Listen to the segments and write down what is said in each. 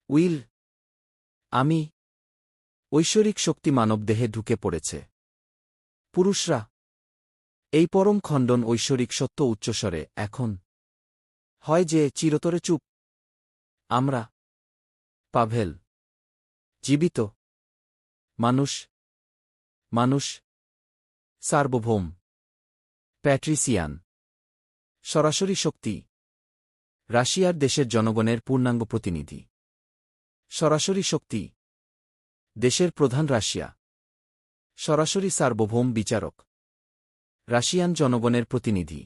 Will, আমি, ঐশ্বরিক শক্তি মানবদেহে ঢুকে পড়েছে। পুরুষরা, এই পরম খণ্ডন ঐশ্বরিক সত্য উচ্চস্বরে এখন হয় যে চিরতরে চুপ। আমরা পাভেল, জীবিত মানুষ, মানুষ, সার্বভৌম, প্যাট্রিসিয়ান, সরাসরি শক্তি, রাশিয়ার দেশের জনগণের পূর্ণাঙ্গ প্রতিনিধি, সরাসরি শক্তি, দেশের প্রধান রাশিয়া, সরাসরি সার্বভৌম বিচারক, রাশিয়ান জনগণের প্রতিনিধি,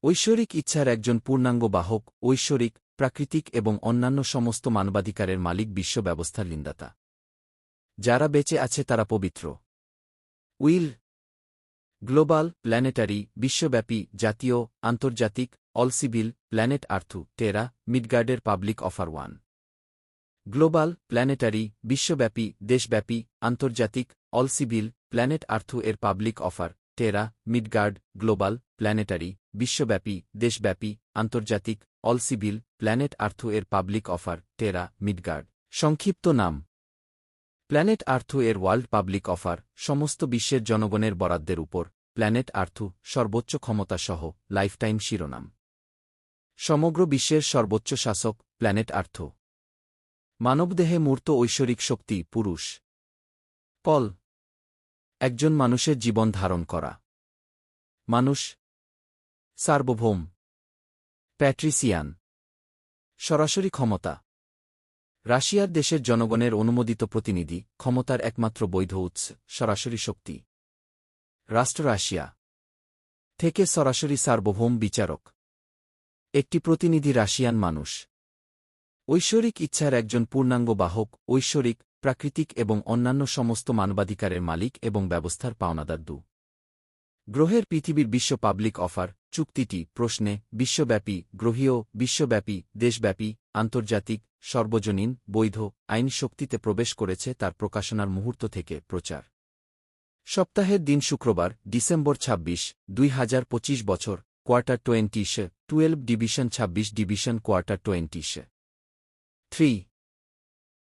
ঐশ্বরিক ইচ্ছার একজন পূর্ণাঙ্গ বাহক, ঐশ্বরিক, প্রাকৃতিক এবং অন্যান্য সমস্ত মানবাধিকারের মালিক, বিশ্ব ব্যবস্থার লিন্দাতা। যারা বেঁচে আছে তারা পবিত্র। উইল, গ্লোবাল, প্ল্যানেটারি, বিশ্বব্যাপী, জাতীয়, আন্তর্জাতিক, অল সিভিল, প্ল্যানেট আর্থু, টেরা, মিডগার্ডের পাবলিক অফার 1। গ্লোবাল, প্ল্যানেটারি, বিশ্বব্যাপী, দেশব্যাপী, আন্তর্জাতিক, অল সিভিল, প্ল্যানেট আর্থু এর পাবলিক অফার, টেরা, মিডগার্ড, গ্লোবাল, প্ল্যানেটারি, বিশ্বব্যাপী, দেশব্যাপী, আন্তর্জাতিক, অল সিভিল, প্ল্যানেট আর্থু এর পাবলিক অফার, টেরা, মিডগার্ড। সংক্ষিপ্ত নাম প্ল্যানেট আর্থু এর ওয়ার্ল্ড পাবলিক অফার, সমস্ত বিশ্বের জনগণের বরাদ্দের উপর, প্ল্যানেট আর্থু, সর্বোচ্চ ক্ষমতা সহ, লাইফটাইম শিরোনাম। সমগ্র বিশ্বের সর্বোচ্চ শাসক, প্ল্যানেট আর্থু। মানবদেহে মূর্ত ঐশ্বরিক শক্তি, পুরুষ। পল, একজন মানুষের জীবন ধারণ করা মানুষ, সার্বভৌম, প্যাট্রিসিয়ান, সরাসরি ক্ষমতা, রাশিয়ার দেশের জনগণের অনুমোদিত প্রতিনিধি, ক্ষমতার একমাত্র বৈধ উৎস, সরাসরি শক্তি, রাষ্ট্র রাশিয়া থেকে সরাসরি সার্বভৌম বিচারক, একটি প্রতিনিধি রাশিয়ান মানুষ, ঐশ্বরিক ইচ্ছার একজন পূর্ণাঙ্গ বাহক, ঐশ্বরিক, প্রাকৃতিক এবং অন্যান্য সমস্ত মানবাধিকারের মালিক এবং ব্যবস্থার পাওনাদার। গ্রহের পৃথিবীর বিশ্ব পাবলিক অফার চুক্তিটি প্রশ্নে বিশ্বব্যাপী, গ্রহীয়, বিশ্বব্যাপী, দেশব্যাপী, আন্তর্জাতিক, সর্বজনীন, বৈধ, আইন শক্তিতে প্রবেশ করেছে তার প্রকাশনার মুহূর্ত থেকে। প্রচার সপ্তাহের দিন শুক্রবার, ডিসেম্বর ২৬, ২০২৫ বছর, quarter 12 division ২৬ division quarter 23।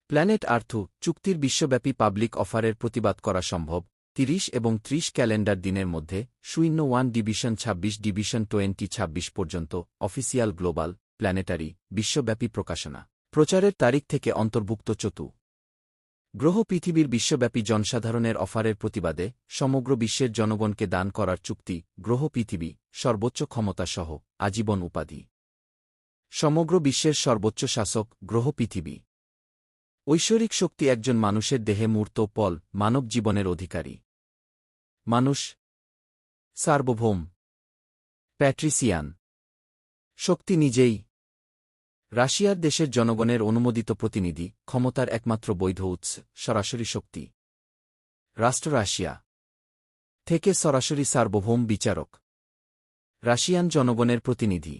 Planet Earth চুক্তির বিশ্বব্যাপী পাবলিক অফারের প্রতিবাদ করা সম্ভব ৩০ এবং ৩০ ক্যালেন্ডার দিনের মধ্যে 01 ডিভিশন ২৬ ডিভিশন 2026 পর্যন্ত। অফিসিয়াল গ্লোবাল, প্ল্যানেটারি, বিশ্বব্যাপী প্রকাশনা প্রচারের তারিখ থেকে অন্তর্ভুক্ত। গ্রহ পৃথিবীর বিশ্বব্যাপী জনসাধারণের অফারের প্রতিবাদে সমগ্র বিশ্বের জনগণকে দান করার চুক্তি। গ্রহ পৃথিবী, সর্বোচ্চ ক্ষমতা সহ, আজীবন উপাধি, সমগ্র বিশ্বের সর্বোচ্চ শাসক। গ্রহ পৃথিবী, ঐশ্বরিক শক্তি একজন মানুষের দেহে মূর্ত। পল, মানব জীবনের অধিকারী মানুষ, সার্বভৌম, প্যাট্রিসিয়ান, শক্তি নিজেই, রাশিয়ার দেশের জনগণের অনুমোদিত প্রতিনিধি, ক্ষমতার একমাত্র বৈধ উৎস, সরাসরি শক্তি, রাষ্ট্র রাশিয়া থেকে সরাসরি সার্বভৌম বিচারক, রাশিয়ান জনগণের প্রতিনিধি,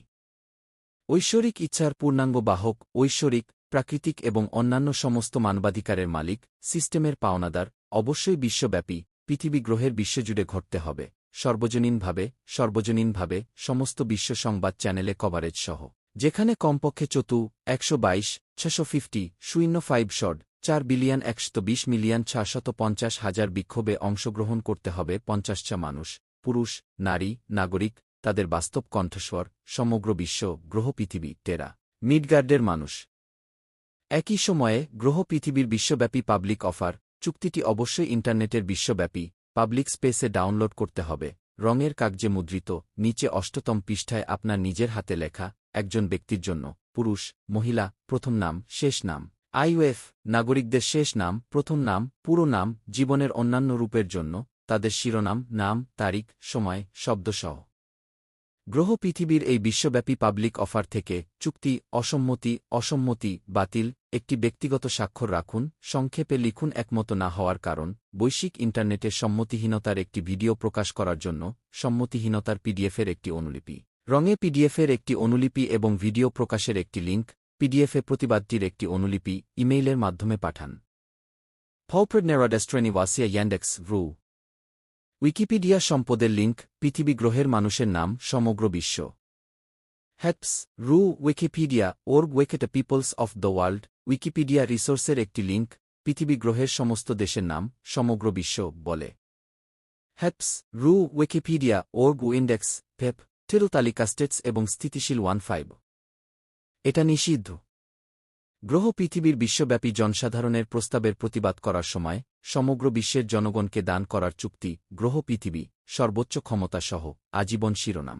ঐশ্বরিক ইচ্ছার পূর্ণাঙ্গ বাহক, ঐশ্বরিক, প্রাকৃতিক এবং অন্যান্য সমস্ত মানবাধিকারের মালিক, সিস্টেমের পাওনাদার। অবশ্যই বিশ্বব্যাপী, পৃথিবী গ্রহের বিশ্বজুড়ে ঘটতে হবে, সর্বজনীনভাবে, সর্বজনীনভাবে, সমস্ত বিশ্ব সংবাদ চ্যানেলে কভারেজ সহ, যেখানে কমপক্ষে 122,650,05 শড 4,120,650,000 বিক্ষোভে অংশগ্রহণ করতে হবে 50টা মানুষ, পুরুষ, নারী, নাগরিক, তাদের বাস্তব কণ্ঠস্বর, সমগ্র বিশ্ব, গ্রহ পৃথিবী, টেরা, মিডগার্ডের মানুষ। একই সময়ে গ্রহ পৃথিবীর বিশ্বব্যাপী পাবলিক অফার চুক্তিটি অবশ্যই ইন্টারনেটের বিশ্বব্যাপী পাবলিক স্পেসে ডাউনলোড করতে হবে, রঙের কাগজে মুদ্রিত, নিচে 8তম পৃষ্ঠায় আপনার নিজের হাতে লেখা, একজন ব্যক্তির জন্য, পুরুষ, মহিলা, প্রথম নাম, শেষ নাম, আইওএফ, নাগরিকদের শেষ নাম, প্রথম নাম, পুরো নাম, জীবনের অন্যান্য রূপের জন্য, তাদের শিরোনাম, নাম, তারিখ, সময়, শব্দসহ। গ্রহ পৃথিবীর এই বিশ্বব্যাপী পাবলিক অফার থেকে চুক্তি, অসম্মতি, বাতিল, একটি ব্যক্তিগত স্বাক্ষর রাখুন। সংক্ষেপে লিখুন একমত না হওয়ার কারণ, বৈশ্বিক ইন্টারনেটে সম্মতিহীনতার একটি ভিডিও প্রকাশ করার জন্য, সম্মতিহীনতার পিডিএফের একটি অনুলিপি, রঙে পিডিএফের একটি অনুলিপি এবং ভিডিও প্রকাশের একটি লিঙ্ক, পিডিএফে প্রতিবাদটির একটি অনুলিপি, ইমেইলের মাধ্যমে পাঠান। Popredneradestrenny Vasia Yandex Vru Wikipedia সম্পদের লিঙ্ক, পৃথিবী গ্রহের মানুষের নাম, সমগ্র বিশ্ব। হেল্পস রু Wikipedia org Wikita Peoples of the World Wikipedia রিসোর্সের একটি লিঙ্ক, পৃথিবী গ্রহের সমস্ত দেশের নাম, সমগ্র বিশ্ব, বলে। হেপস, রু, উইকিপিডিয়া, ওর্গ, ইন্ডেক্স, পেপ, টেল তালিকা স্টেটস এবং স্থিতিশীল 15। এটা নিষিদ্ধ। গ্রহ পৃথিবীর বিশ্বব্যাপী জনসাধারণের প্রস্তাবের প্রতিবাদ করার সময় সমগ্র বিশ্বের জনগণকে দান করার চুক্তি, গ্রহ পৃথিবী, সর্বোচ্চ ক্ষমতা সহ, আজীবন শিরোনাম।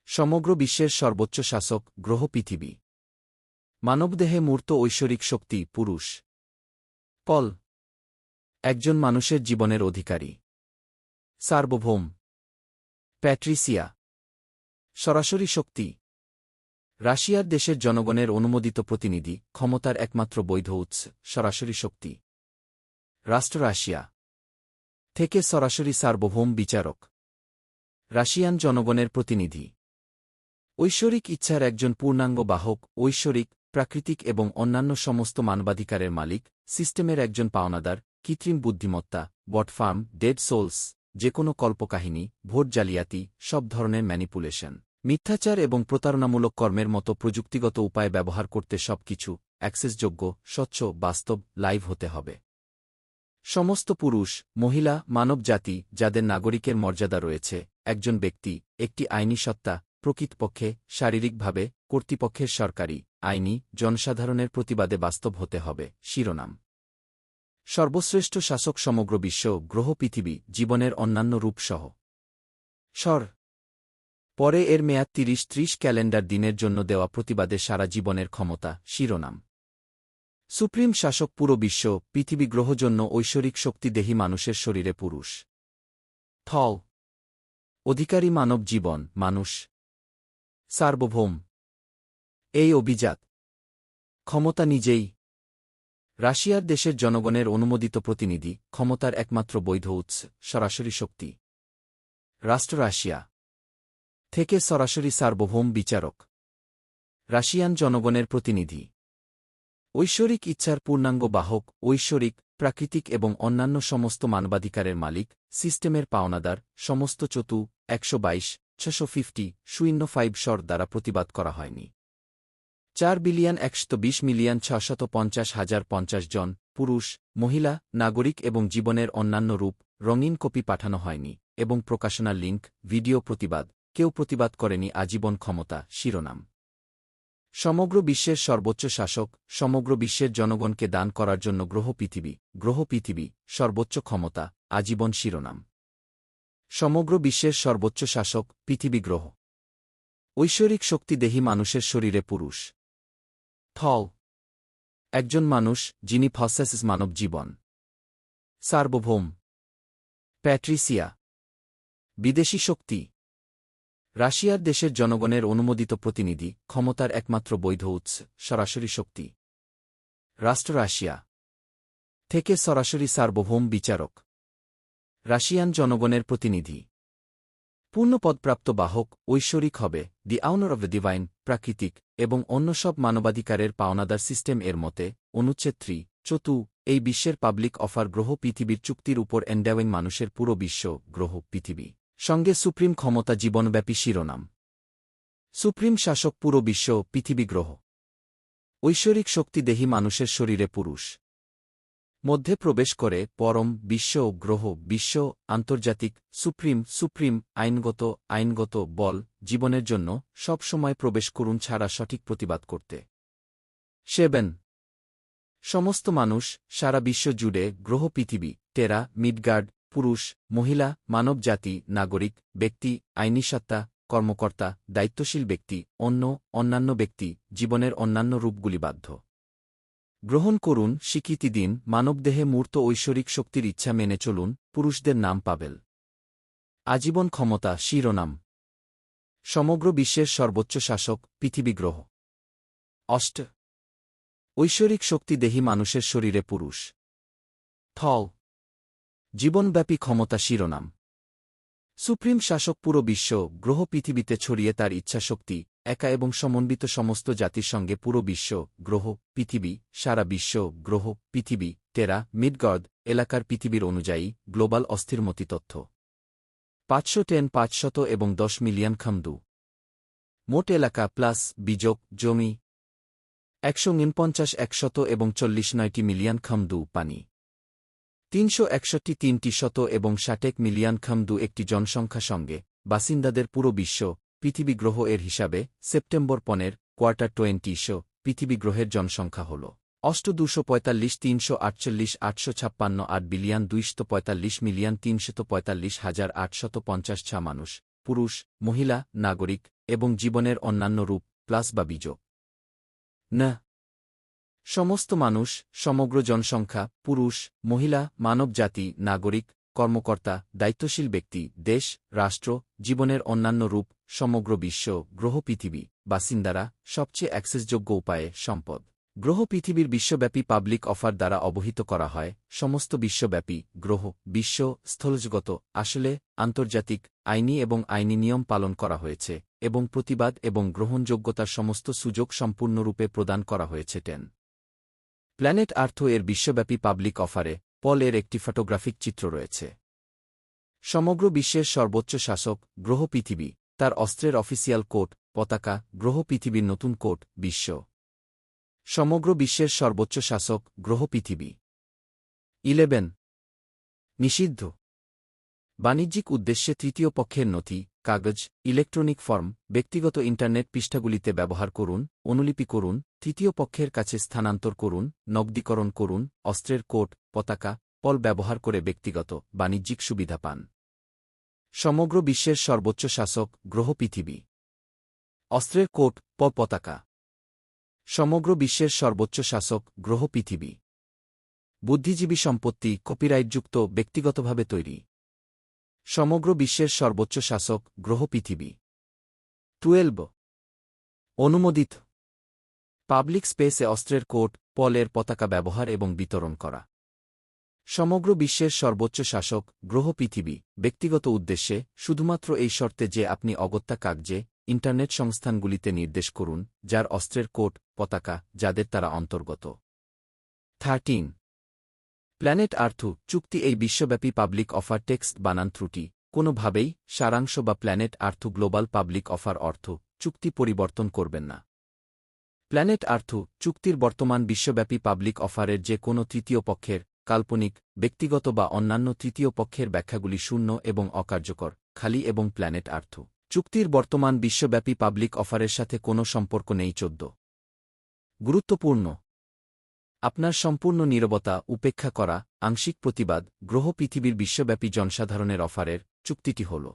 সমগ্র বিশ্বের সর্বোচ্চ শাসক, গ্রহ পৃথিবী। মানবদেহে মূর্ত ঐশ্বরিক শক্তি, পুরুষ। পল, একজন মানুষের জীবনের অধিকারী। সার্বভৌম। প্যাট্রিসিয়া, সরাসরি শক্তি। রাশিয়ার দেশের জনগণের অনুমোদিত প্রতিনিধি, ক্ষমতার একমাত্র বৈধ উৎস, সরাসরি শক্তি। রাষ্ট্র রাশিয়া থেকে সরাসরি সার্বভৌম বিচারক। রাশিয়ান জনগণের প্রতিনিধি। ঐশ্বরিক ইচ্ছার একজন পূর্ণাঙ্গ বাহক, ঐশ্বরিক, প্রাকৃতিক এবং অন্যান্য সমস্ত মানবাধিকারের মালিক, সিস্টেমের একজন পাওনাদার, কৃত্রিম বুদ্ধিমত্তা, বট ফার্ম, ডেড সোলস, যে কোনো কল্পকাহিনী, ভোট জালিয়াতি, সব ধরনের ম্যানিপুলেশন, মিথ্যাচার এবং প্রতারণামূলক কর্মের মতো প্রযুক্তিগত উপায় ব্যবহার করতে সবকিছু অ্যাক্সেসযোগ্য, স্বচ্ছ, বাস্তব, লাইভ হতে হবে। সমস্ত পুরুষ, মহিলা, মানবজাতি, যাদের নাগরিকের মর্যাদা রয়েছে, একজন ব্যক্তি, একটি আইনি সত্তা, প্রকৃতপক্ষে, শারীরিকভাবে, কর্তৃপক্ষের সরকারি, আইনি, জনসাধারণের প্রতিবাদে বাস্তব হতে হবে, শিরোনাম। সর্বশ্রেষ্ঠ শাসক, সমগ্র বিশ্ব, গ্রহ পৃথিবী, জীবনের অন্যান্য রূপসহ। স্বর। পরে এর মেয়াদ 30 ক্যালেন্ডার দিনের জন্য দেওয়া প্রতিবাদে সারা জীবনের ক্ষমতা, শিরোনাম। সুপ্রিম শাসক, পুরো বিশ্ব, পৃথিবী গ্রহ জন্য ঐশ্বরিক শক্তিদেহী মানুষের শরীরে পুরুষ। থল, অধিকারী মানব জীবন, মানুষ। সার্বভৌম, এই অভিজাত ক্ষমতা নিজেই। রাশিয়ার দেশের জনগণের অনুমোদিত প্রতিনিধি, ক্ষমতার একমাত্র বৈধ উৎস, সরাসরি শক্তি। রাষ্ট্র রাশিয়া থেকে সরাসরি সার্বভৌম বিচারক। রাশিয়ান জনগণের প্রতিনিধি। ঐশ্বরিক ইচ্ছার পূর্ণাঙ্গ বাহক, ঐশ্বরিক, প্রাকৃতিক এবং অন্যান্য সমস্ত মানবাধিকারের মালিক, সিস্টেমের পাওনাদার, সমস্ত 122,650,005 স্বর দ্বারা প্রতিবাদ করা হয়নি। 4,120,650,050 জন, পুরুষ, মহিলা, নাগরিক এবং জীবনের অন্যান্য রূপ, রঙিন কপি পাঠানো হয়নি, এবং প্রকাশনার লিঙ্ক, ভিডিও প্রতিবাদ, কেউ প্রতিবাদ করেনি, আজীবন ক্ষমতা, শিরোনাম। সমগ্র বিশ্বের সর্বোচ্চ শাসক, সমগ্র বিশ্বের জনগণকে দান করার জন্য গ্রহ পৃথিবী, সর্বোচ্চ ক্ষমতা, আজীবন শিরোনাম। সমগ্র বিশ্বের সর্বোচ্চ শাসক, পৃথিবী গ্রহ। ঐশ্বরিক শক্তিদেহী মানুষের শরীরে পুরুষ। থল, একজন মানুষ, যিনি পসেসেস মানব জীবন। সার্বভৌম। প্যাট্রিসিয়া, বিদেশি শক্তি। রাশিয়ার দেশের জনগণের অনুমোদিত প্রতিনিধি, ক্ষমতার একমাত্র বৈধ উৎস, সরাসরি শক্তি। রাষ্ট্র রাশিয়া থেকে সরাসরি সার্বভৌম বিচারক। রাশিয়ান জনগণের প্রতিনিধি। পূর্ণ পদপ্রাপ্ত বাহক, ঐশ্বরিক হবে, দি আউনার অব দ্য ডিভাইন, প্রাকৃতিক, এবং অন্য সব মানবাধিকারের পাওনাদার সিস্টেম। এর মতে, অনুচ্ছেদ 3 এই বিশ্বের পাবলিক অফার গ্রহ পৃথিবীর চুক্তির উপর এন্ডাওয়িং মানুষের পুরো বিশ্ব, গ্রহ পৃথিবী সঙ্গে সুপ্রিম ক্ষমতা, জীবনব্যাপী শিরোনাম। সুপ্রিম শাসক, পুরো বিশ্ব, পৃথিবী গ্রহ। ঐশ্বরিক শক্তিদেহী মানুষের শরীরে পুরুষ। মধ্যে প্রবেশ করে, পরম, বিশ্ব, গ্রহ, বিশ্ব, আন্তর্জাতিক, সুপ্রিম, আইনগত বল, জীবনের জন্য, সব সময় প্রবেশ করুন ছাড়া সঠিক প্রতিবাদ করতে। 7 সমস্ত মানুষ, সারা বিশ্ব জুড়ে, গ্রহ পৃথিবী, টেরা, মিডগার্ড, পুরুষ, মহিলা, মানব জাতি, নাগরিক, ব্যক্তি, আইনি সত্তা, কর্মকর্তা, দায়িত্বশীল ব্যক্তি, অন্যান্য ব্যক্তি, জীবনের অন্যান্য রূপগুলি বাধ্য গ্রহণ করুন, স্বীকৃতি দিন, মানবদেহে মূর্ত ঐশ্বরিক শক্তির ইচ্ছা মেনে চলুন, পুরুষদের নাম পাবেল। আজীবন ক্ষমতা, শিরোনাম। সমগ্র বিশ্বের সর্বোচ্চ শাসক, পৃথিবী গ্রহ। অষ্ট ঐশ্বরিক শক্তিদেহী মানুষের শরীরে পুরুষ। থল, জীবনব্যাপী ক্ষমতা, শিরোনাম। সুপ্রিম শাসক, পুরো বিশ্ব, গ্রহ পৃথিবীতে ছড়িয়ে তার ইচ্ছাশক্তি, একা এবং সমন্বিত সমস্ত জাতির সঙ্গে পুরো বিশ্ব, গ্রহ পৃথিবী, সারা বিশ্ব, গ্রহ পৃথিবী, টেরা, মিডগার্ড, এলাকার পৃথিবীর অনুযায়ী, গ্লোবাল অস্থিরমতি তথ্য 510 এবং 10 মিলিয়ন খামদু। মোট এলাকা প্লাস বিযোগ জমি 149 এবং 49 মিলিয়ন খামদু পানি 361 এবং 60 মিলিয়ন খামদু একটি জনসংখ্যা সঙ্গে বাসিন্দাদের পুরো বিশ্ব পৃথিবী গ্রহ এর হিসাবে সেপ্টেম্বর 15 কোয়ার্টার 20 পৃথিবী গ্রহের জনসংখ্যা হল 8,245,348,8,245,345,850 মানুষ পুরুষ মহিলা নাগরিক এবং জীবনের অন্যান্য রূপ প্লাস বা বিযোগ না সমস্ত মানুষ সমগ্র জনসংখ্যা পুরুষ মহিলা মানবজাতি নাগরিক কর্মকর্তা দায়িত্বশীল ব্যক্তি দেশ রাষ্ট্র জীবনের অন্যান্য রূপ সমগ্র বিশ্ব গ্রহ পৃথিবী বাসিন্দারা সবচেয়ে অ্যাক্সেসযোগ্য উপায়ে সম্পদ গ্রহ পৃথিবীর বিশ্বব্যাপী পাবলিক অফার দ্বারা অবহিত করা হয় সমস্ত বিশ্বব্যাপী গ্রহ বিশ্ব স্থলজগত আসলে আন্তর্জাতিক আইনি এবং আইনি নিয়ম পালন করা হয়েছে এবং প্রতিবাদ এবং গ্রহণযোগ্যতার সমস্ত সুযোগ সম্পূর্ণরূপে প্রদান করা হয়েছে প্ল্যানেট আর্থ এর বিশ্বব্যাপী পাবলিক অফারে পল এর একটি ফটোগ্রাফিক চিত্র রয়েছে সমগ্র বিশ্বের সর্বোচ্চ শাসক গ্রহ পৃথিবী তার অস্ত্রের অফিসিয়াল কোড পতাকা গ্রহ পৃথিবীর নতুন কোড বিশ্ব সমগ্র বিশ্বের সর্বোচ্চ শাসক গ্রহ পৃথিবী 11 নিষিদ্ধ বাণিজ্যিক উদ্দেশ্যে তৃতীয় পক্ষের নথি কাগজ ইলেকট্রনিক ফর্ম ব্যক্তিগত ইন্টারনেট পৃষ্ঠাগুলিতে ব্যবহার করুন অনুলিপি করুন তৃতীয় পক্ষের কাছে স্থানান্তর করুন নগদীকরণ করুন অস্ত্রের কোড পতাকা পল ব্যবহার করে ব্যক্তিগত বাণিজ্যিক সুবিধা পান সমগ্র বিশ্বের সর্বোচ্চ শাসক গ্রহ পৃথিবী অস্ত্রের কোড পতাকা সমগ্র বিশ্বের সর্বোচ্চ শাসক গ্রহ পৃথিবী বুদ্ধিজীবী সম্পত্তি কপিরাইটযুক্ত ব্যক্তিগতভাবে তৈরি সমগ্র বিশ্বের সর্বোচ্চ শাসক গ্রহ পৃথিবী 12 অনুমোদিত পাবলিক স্পেসে অস্ত্রের কোড পলের পতাকা ব্যবহার এবং বিতরণ করা সমগ্র বিশ্বের সর্বোচ্চ শাসক গ্রহ পৃথিবী ব্যক্তিগত উদ্দেশ্যে শুধুমাত্র এই শর্তে যে আপনি অগত্যা কাগজে ইন্টারনেট সংস্থানগুলিতে নির্দেশ করুন যার অস্ত্রের কোড পতাকা যাদের তারা অন্তর্গত 13 প্ল্যানেট আর্থ চুক্তি এই বিশ্বব্যাপী পাবলিক অফার টেক্সট বানান ত্রুটি কোনোভাবেই সারাংশ বা প্ল্যানেট আর্থ গ্লোবাল পাবলিক অফার অর্থ চুক্তি পরিবর্তন করবেন না প্ল্যানেট আর্থ চুক্তির বর্তমান বিশ্বব্যাপী পাবলিক অফারের যে কোনো তৃতীয় পক্ষের কাল্পনিক ব্যক্তিগত বা অন্যান্য তৃতীয় পক্ষের ব্যাখ্যাগুলি শূন্য এবং অকার্যকর খালি এবং প্ল্যানেট আর্থ চুক্তির বর্তমান বিশ্বব্যাপী পাবলিক অফারের সাথে কোনো সম্পর্ক নেই 14 গুরুত্বপূর্ণ আপনার সম্পূর্ণ নীরবতা উপেক্ষা করা আংশিক প্রতিবাদ গ্রহ পৃথিবীর বিশ্বব্যাপী জনসাধারণের অফারের চুক্তিটি হল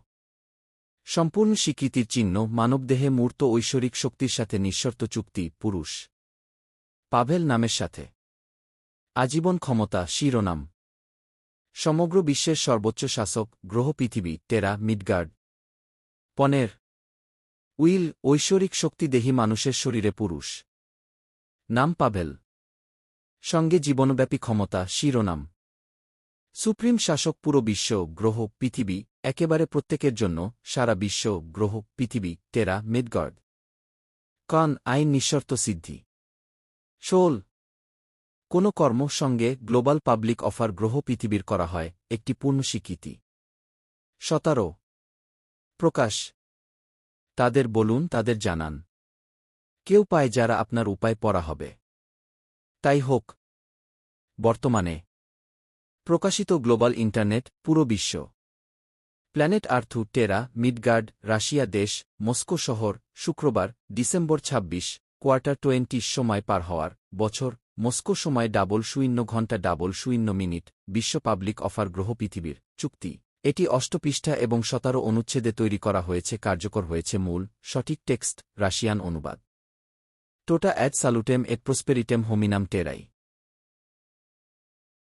সম্পূর্ণ স্বীকৃতির চিহ্ন মানবদেহে মূর্ত ঐশ্বরিক শক্তির সাথে নিঃশর্ত চুক্তি পুরুষ পাভেল নামের সাথে আজীবন ক্ষমতা শিরোনাম সমগ্র বিশ্বের সর্বোচ্চ শাসক গ্রহ পৃথিবী টেরা মিডগার্ড 15 উইল ঐশ্বরিক শক্তি দেহী মানুষের শরীরে পুরুষ নাম পাভেল সঙ্গে জীবনব্যাপী ক্ষমতা শিরোনাম সুপ্রিম শাসক পুরো বিশ্ব গ্রহ পৃথিবী একেবারে প্রত্যেকের জন্য সারা বিশ্ব গ্রহ পৃথিবী টেরা মিডগার্ড কান আইন নিঃশর্ত সিদ্ধি 16 কোনো কর্ম সঙ্গে গ্লোবাল পাবলিক অফার গ্রহ পৃথিবীর করা হয় একটি পূর্ণ স্বীকৃতি 17 প্রকাশ তাদের বলুন তাদের জানান কেউ পায় যারা আপনার উপায় পড়া হবে তাই হোক বর্তমানে প্রকাশিত গ্লোবাল ইন্টারনেট পুরো বিশ্ব প্ল্যানেট আর্থ টেরা মিডগার্ড রাশিয়া দেশ মস্কো শহর শুক্রবার ডিসেম্বর 26 কোয়ার্টার 20 সময় পার হওয়ার বছর মস্কো সময় 00 ঘণ্টা 00 মিনিট বিশ্ব পাবলিক অফার গ্রহ পৃথিবীর চুক্তি এটি 8 পৃষ্ঠা এবং 17 অনুচ্ছেদে তৈরি করা হয়েছে কার্যকর হয়েছে মূল সঠিক টেক্সট রাশিয়ান অনুবাদ টোটা অ্যাড সালুটেম এট প্রসপেরিটেম হোমিনাম টেরাই